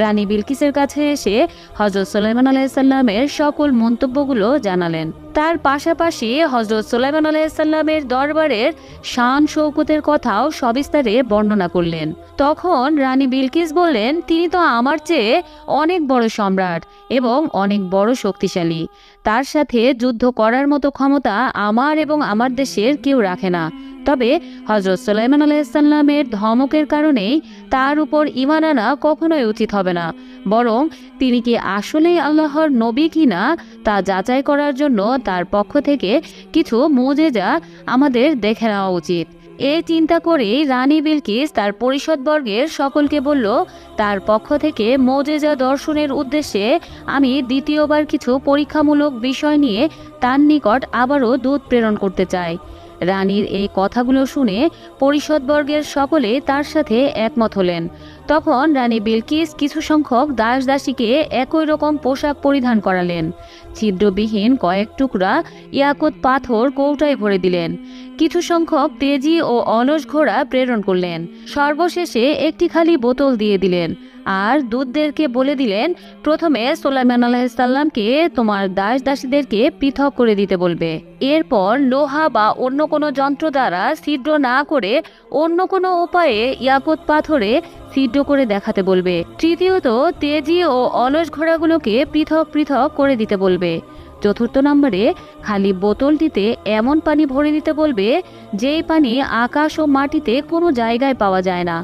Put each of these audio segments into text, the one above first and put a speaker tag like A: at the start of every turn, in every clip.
A: রানী বিলকিসের কাছে এসে হযরত সুলাইমান আলাইহিস সালামের সকল মন্তব্যগুলো জানালেন। তার পাশাপাশি হযরত সুলাইমান আলাইহিস সালামের দরবারের শান শৌকতের কথাও সবিস্তারে বর্ণনা করলেন। তখন রানী বিলকিস বললেন, তিনি তো আমার চেয়ে অনেক বড় সম্রাট এবং অনেক বড় শক্তিশালী। তার সাথে যুদ্ধ করার মতো ক্ষমতা আমার এবং আমার দেশের কেউ রাখে না। তবে হযরত সুলাইমান আলাইহিস সালামের ধমকের কারণেই তার উপর ঈমান আনা কখনোই উচিত হবে না, বরং তিনি কি আসলেই আল্লাহর নবী কিনা তা যাচাই করার জন্য তার পক্ষ থেকে কিছু মুজিজা আমাদের দেখে নেওয়া উচিত। এই চিন্তা করেই রানী বিলকিস তার পরিষদবর্গের সকলকে বলল, তার পক্ষ থেকে মুজিজা দর্শনের উদ্দেশ্যে আমি দ্বিতীয়বার কিছু পরীক্ষামূলক বিষয় নিয়ে তার নিকট আবারও দূত প্রেরণ করতে চাই। রানীর এই কথাগুলো শুনে পরিষদবর্গের সকলে তার সাথে একমত হলেন। তখন রানী বিলকিস কিছু সংখ্যক দাস দাসীকে একই রকম পোশাক পরিধান করালেন। ছিদ্রবিহীন কয়েক টুকরা ইয়াকুত পাথর কৌটায় ভরে দিলেন। কিছু সংখ্যক তেজি ও অলস ঘোড়া প্রেরণ করলেন। সর্বশেষে একটি খালি বোতল দিয়ে দিলেন আর দূতদেরকে বলে দিলেন, প্রথমে সুলাইমান আলাইহিস সালামকে তোমার দাস দাসীদেরকে পৃথক করে দিতে বলবে। এরপর লোহা বা অন্য কোনো যন্ত্র দ্বারা ছিদ্র না করে অন্য কোনো উপায়ে ইয়াকুত পাথরে ছিদ্র করে দেখাতে বলবে। তৃতীয়ত, তেজি ও অলস ঘোড়াগুলোকে পৃথক পৃথক করে দিতে বলবে। চতুর্থ নম্বরে খালি বোতলটিতে এমন পানি ভরে দিতে বলবে যেই পানি আকাশ ও মাটিতে কোনো জায়গায় পাওয়া যায় না।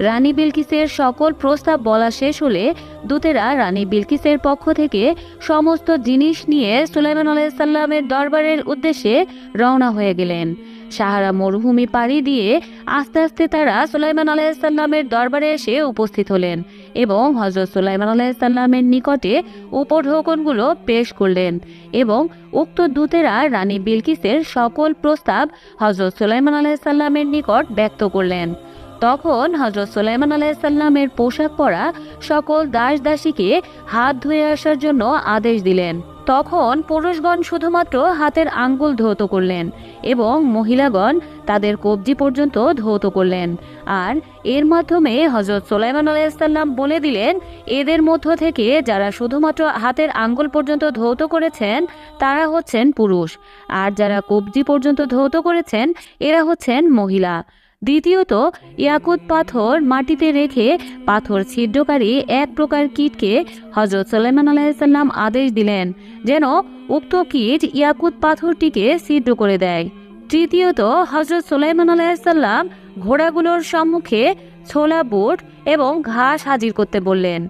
A: রানী বিলকিসের সকল প্রস্তাব বলা শেষ হলে দূতেরা রানী বিলকিসের পক্ষ থেকে সমস্ত জিনিস নিয়ে সুলাইমান আলাইহিস সালামের দরবারের উদ্দেশ্যে রওনা হয়ে গেলেন। সাহারা মরুভূমি পাড়ি দিয়ে আস্তে আস্তে তারা সুলাইমান আলাইহিস সালামের দরবারে এসে উপস্থিত হলেন এবং হযরত সুলাইমান আলাইহিস সালামের নিকটে উপঢৌকনগুলো পেশ করলেন এবং উক্ত দূতেরা রানী বিলকিসের সকল প্রস্তাব হযরত সুলাইমান আলাইহিস সালামের নিকট ব্যক্ত করলেন। তখন হযরত সুলাইমান আলাইহিস সালামের পোশাক পরা সকল দাস দাসীকে হাত ধুয়ে আসার জন্য আদেশ দিলেন। তখন পুরুষগণ শুধুমাত্র হাতের আঙ্গুল ধৌত করলেন এবং মহিলাগণ তাদের কবজি পর্যন্ত ধৌত করলেন। আর এর মাধ্যমে হযরত সুলাইমান আলাইহিস সালাম বলে দিলেন, এদের মধ্য থেকে যারা শুধুমাত্র হাতের আঙ্গুল পর্যন্ত ধৌত করেছেন তারা হচ্ছেন পুরুষ, আর যারা কবজি পর্যন্ত ধৌত করেছেন এরা হচ্ছেন মহিলা। দ্বিতীয়ত, ইয়াকুত পাথর মাটিতে রেখে পাথর ছিদ্রকারী এক প্রকার কীটকে হযরত সুলাইমান আলাইহিস সালাম আদেশ দিলেন যেন উক্ত কীট ইয়াকুত পাথরটিকে ছিদ্র করে দেয়। তৃতীয়ত, হযরত সুলাইমান আলাইহিস সালাম ঘোড়াগুলোর সম্মুখে ছোলা বুট এবং ঘাস হাজির করতে বললেন।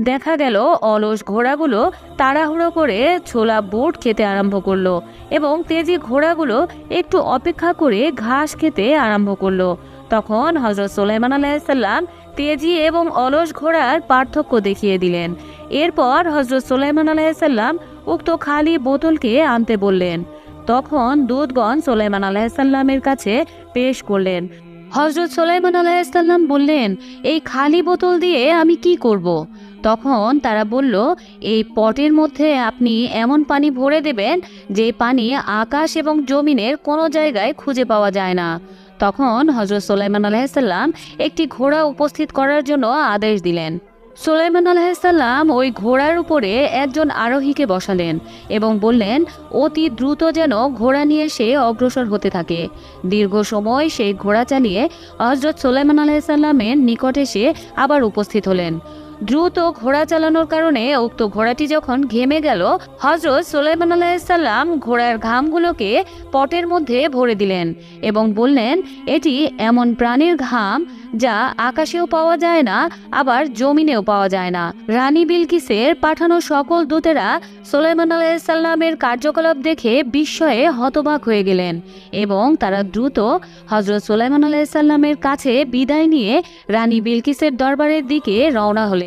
A: দেখা গেল অলস ঘোড়াগুলো তাড়াহুড়ো করে ছোলা বুট খেতে আরম্ভ করলো এবং তেজি ঘোড়াগুলো একটু অপেক্ষা করে ঘাস খেতে আরম্ভ করলো। তখন হযরত সুলাইমান আলাইহিস সালাম তেজি এবং অলস ঘোড়ার পার্থক্য দেখিয়ে দিলেন। এরপর হযরত সুলাইমান আলাইহিস সালাম উক্ত খালি বোতলকে আনতে বললেন। তখন দূতগণ সুলাইমান আলাইহিস সালামের কাছে পেশ করলেন। হযরত সুলাইমান আলাইহিস সালাম বললেন, এই খালি বোতল দিয়ে আমি কি করব? তখন তারা বলল, এই পটের মধ্যে আপনি এমন পানি ভরে দেবেন যে পানি আকাশ এবং জমিনের কোনো জায়গায় খুঁজে পাওয়া যায় না। তখন হযরত সুলাইমান আলাইহিস সালাম একটি ঘোড়া উপস্থিত করার জন্য আদেশ দিলেন। সুলাইমান আলাইহিস সালাম ওই ঘোড়ার উপরে একজন আরোহীকে বসালেন এবং বললেন, অতি দ্রুত যেন ঘোড়া নিয়ে সে অগ্রসর হতে থাকে। দীর্ঘ সময় সেই ঘোড়া চালিয়ে হযরত সুলাইমান আলাইহিস সালামের নিকট এসে আবার উপস্থিত হলেন। দ্রুত ঘোড়া চালানোর কারণে উক্ত ঘোড়াটি যখন ঘেমে গেল, হযরত সুলাইমান আলাইহিস সালাম ঘোড়ার ঘামগুলোকে পটের মধ্যে ভরে দিলেন এবং বললেন, এটি এমন প্রাণীর ঘাম যা আকাশেও পাওয়া যায় না, আবার জমিনেও পাওয়া যায় না। রানী বিলকিসের পাঠানো সকল দূতেরা সুলাইমান আলাইহিস সালামের কার্যকলাপ দেখে বিস্ময়ে হতবাক হয়ে গেলেন এবং তারা দ্রুত হযরত সুলাইমান আলাইহিস সালামের কাছে বিদায় নিয়ে রানী বিলকিসের দরবারের দিকে রওনা হলেন।